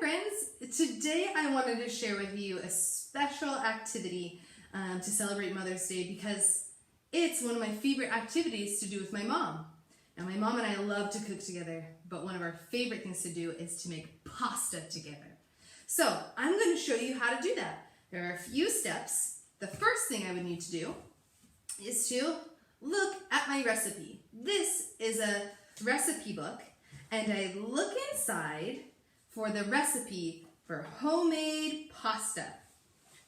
friends, today I wanted to share with you a special activity to celebrate Mother's Day because it's one of my favorite activities to do with my mom. Now my mom and I love to cook together, but one of our favorite things to do is to make pasta together. So I'm going to show you how to do that. There are a few steps. The first thing I would need to do is to look at my recipe. This is a recipe book and I look inside for the recipe for homemade pasta.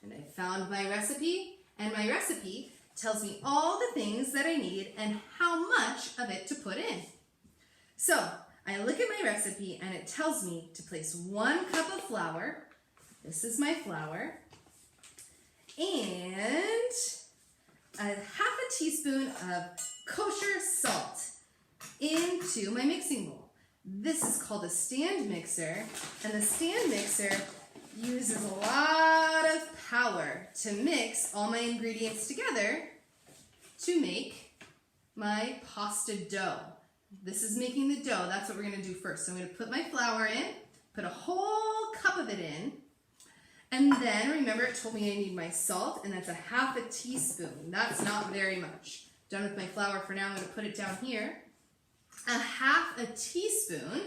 And I found my recipe, and my recipe tells me all the things that I need and how much of it to put in. So I look at my recipe and it tells me to place 1 cup of flour. This is my flour. And a half a teaspoon of kosher salt into my mixing bowl. This is called a stand mixer, and the stand mixer uses a lot of power to mix all my ingredients together to make my pasta dough. This is making the dough. That's what we're going to do first. So I'm going to put my flour in, put a whole cup of it in, and then remember it told me I need my salt, and that's a half a teaspoon. That's not very much. Done with my flour for now. I'm going to put it down here. A half a teaspoon.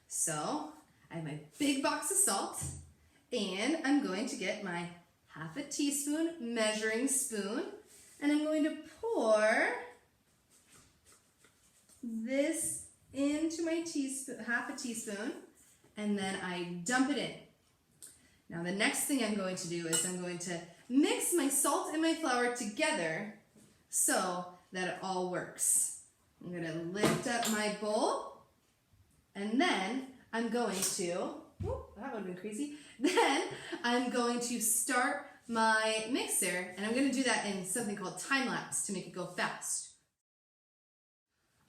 So I have my big box of salt, and I'm going to get my half a teaspoon measuring spoon, and I'm going to pour this into my teaspoon, half a teaspoon, and then I dump it in. Now the next thing I'm going to do is I'm going to mix my salt and my flour together so that it all works. I'm going to lift up my bowl, and then I'm going to, whoop, that would have been crazy. Then I'm going to start my mixer, and I'm going to do that in something called time lapse to make it go fast.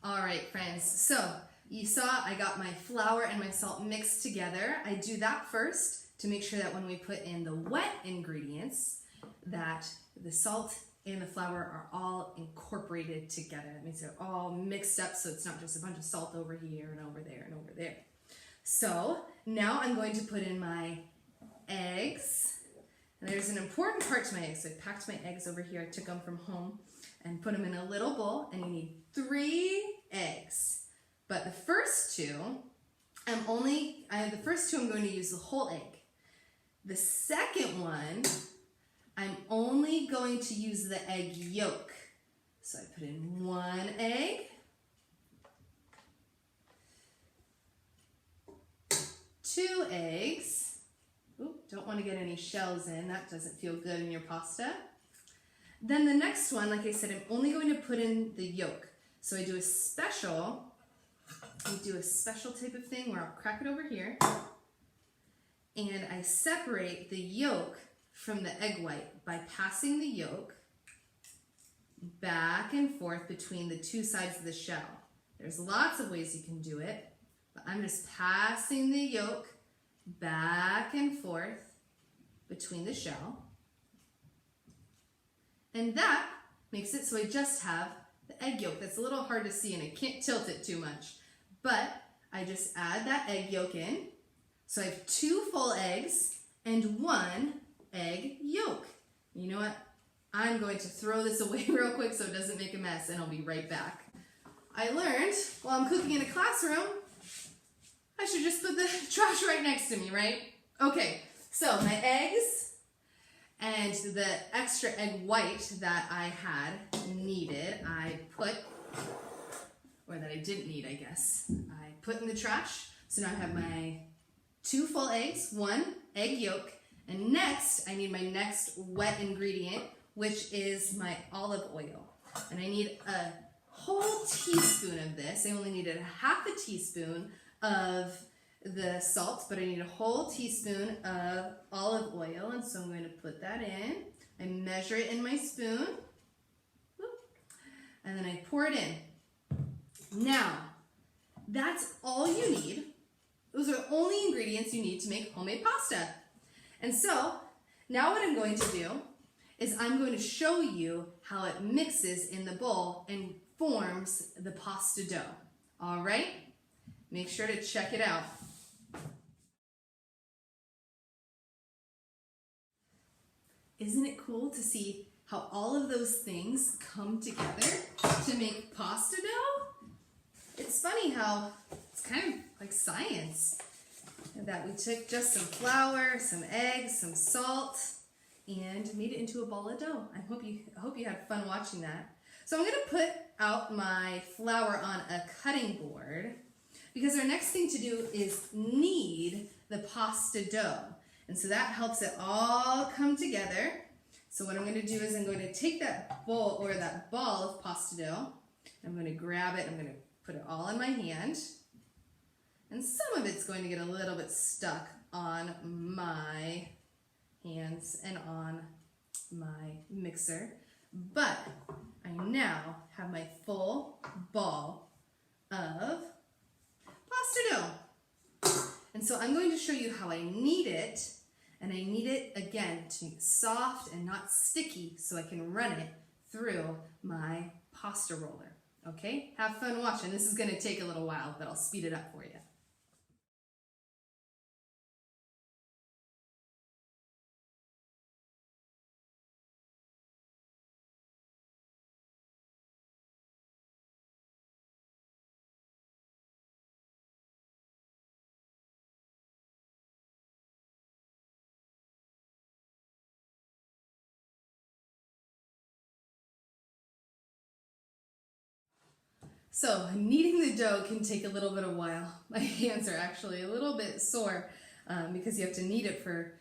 All right, friends, so you saw I got my flour and my salt mixed together. I do that first to make sure that when we put in the wet ingredients, that the salt and the flour are all incorporated together. That means they're all mixed up, so it's not just a bunch of salt over here and over there and over there. So now I'm going to put in my eggs. And there's an important part to my eggs. So I packed my eggs over here. I took them from home and put them in a little bowl. And you need 3 eggs. But the first two, I'm going to use the whole egg. The second one, I'm only going to use the egg yolk. So I put in 1 egg, 2 eggs. Ooh, don't want to get any shells in. That doesn't feel good in your pasta. Then the next one, like I said, I'm only going to put in the yolk. So I do a special type of thing where I'll crack it over here, and I separate the yolk from the egg white by passing the yolk back and forth between the 2 sides of the shell. There's lots of ways you can do it, but I'm just passing the yolk back and forth between the shell. And that makes it so I just have the egg yolk. That's a little hard to see and I can't tilt it too much, but I just add that egg yolk in. So I have 2 full eggs and 1 egg yolk. You know what? I'm going to throw this away real quick so it doesn't make a mess, and I'll be right back. I learned while I'm cooking in a classroom, I should just put the trash right next to me, right? Okay, so my eggs and the extra egg white that I had needed, I didn't need, I guess. I put in the trash. So now I have my 2 full eggs, 1 egg yolk, and next, I need my next wet ingredient, which is my olive oil. And I need a whole teaspoon of this. I only needed a half a teaspoon of the salt, but I need a whole teaspoon of olive oil, and so I'm going to put that in. I measure it in my spoon, and then I pour it in. Now, that's all you need. Those are the only ingredients you need to make homemade pasta. And so, now what I'm going to do is I'm going to show you how it mixes in the bowl and forms the pasta dough. All right? Make sure to check it out. Isn't it cool to see how all of those things come together to make pasta dough? It's funny how it's kind of like science, that we took just some flour, some eggs, some salt, and made it into a ball of dough. I hope you had fun watching that. So I'm gonna put out my flour on a cutting board because our next thing to do is knead the pasta dough. And so that helps it all come together. So what I'm gonna do is I'm going to take that bowl or that ball of pasta dough, I'm gonna grab it, I'm gonna put it all in my hand. And some of it's going to get a little bit stuck on my hands and on my mixer. But I now have my full ball of pasta dough. And so I'm going to show you how I knead it, and I knead it again to make it soft and not sticky so I can run it through my pasta roller. Okay? Have fun watching. This is going to take a little while, but I'll speed it up for you. So kneading the dough can take a little bit of while. My hands are actually a little bit sore because you have to knead it for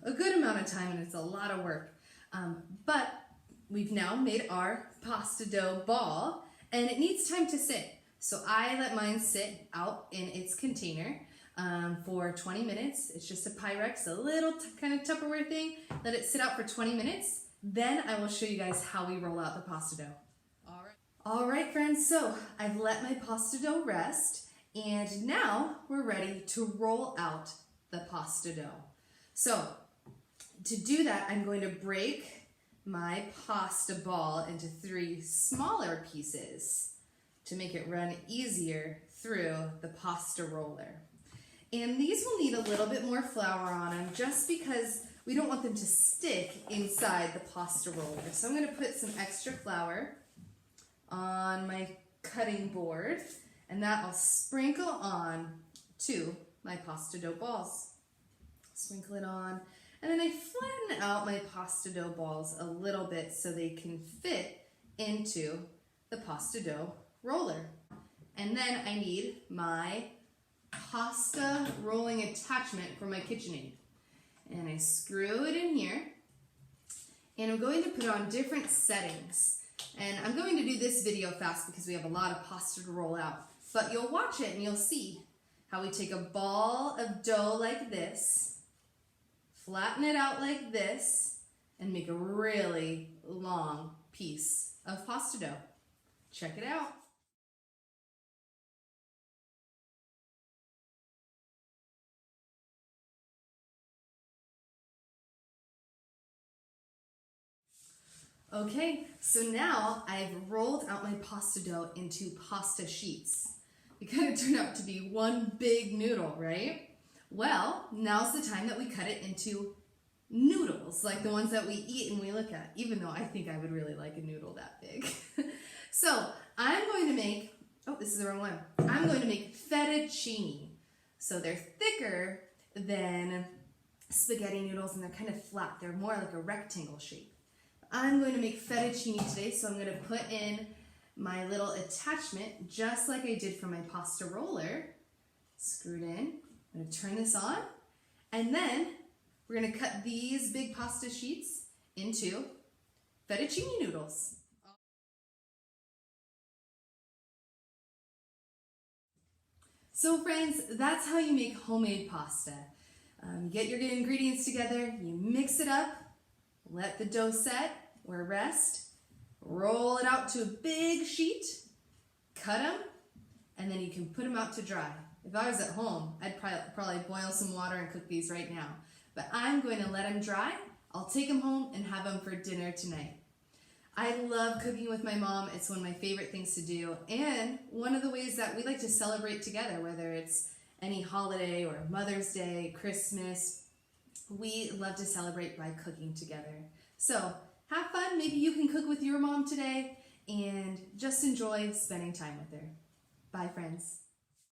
a good amount of time and it's a lot of work. But we've now made our pasta dough ball and it needs time to sit. So I let mine sit out in its container for 20 minutes. It's just a Pyrex, a little kind of Tupperware thing. Let it sit out for 20 minutes. Then I will show you guys how we roll out the pasta dough. All right, friends, so I've let my pasta dough rest, and now we're ready to roll out the pasta dough. So to do that, I'm going to break my pasta ball into 3 smaller pieces to make it run easier through the pasta roller. And these will need a little bit more flour on them just because we don't want them to stick inside the pasta roller. So I'm going to put some extra flour on my cutting board, and that I'll sprinkle on to my pasta dough balls. Sprinkle it on, and then I flatten out my pasta dough balls a little bit so they can fit into the pasta dough roller. And then I need my pasta rolling attachment for my KitchenAid. And I screw it in here, and I'm going to put on different settings. And I'm going to do this video fast because we have a lot of pasta to roll out. But you'll watch it and you'll see how we take a ball of dough like this, flatten it out like this, and make a really long piece of pasta dough. Check it out. Okay, so now I've rolled out my pasta dough into pasta sheets. It kind of turned out to be one big noodle, right? Well, now's the time that we cut it into noodles, like the ones that we eat and we look at, even though I think I would really like a noodle that big. So I'm going to make, oh, this is the wrong one. I'm going to make fettuccine. So they're thicker than spaghetti noodles and they're kind of flat. They're more like a rectangle shape. I'm going to make fettuccine today, so I'm going to put in my little attachment just like I did for my pasta roller. Screwed in. I'm going to turn this on, and then we're going to cut these big pasta sheets into fettuccine noodles. So friends, that's how you make homemade pasta. You get your ingredients together, you mix it up, let the dough set or rest, roll it out to a big sheet, cut them, and then you can put them out to dry. If I was at home, I'd probably boil some water and cook these right now. But I'm going to let them dry. I'll take them home and have them for dinner tonight. I love cooking with my mom. It's one of my favorite things to do, and one of the ways that we like to celebrate together, whether it's any holiday or Mother's Day, Christmas, we love to celebrate by cooking together. So have fun. Maybe you can cook with your mom today and just enjoy spending time with her. Bye, friends.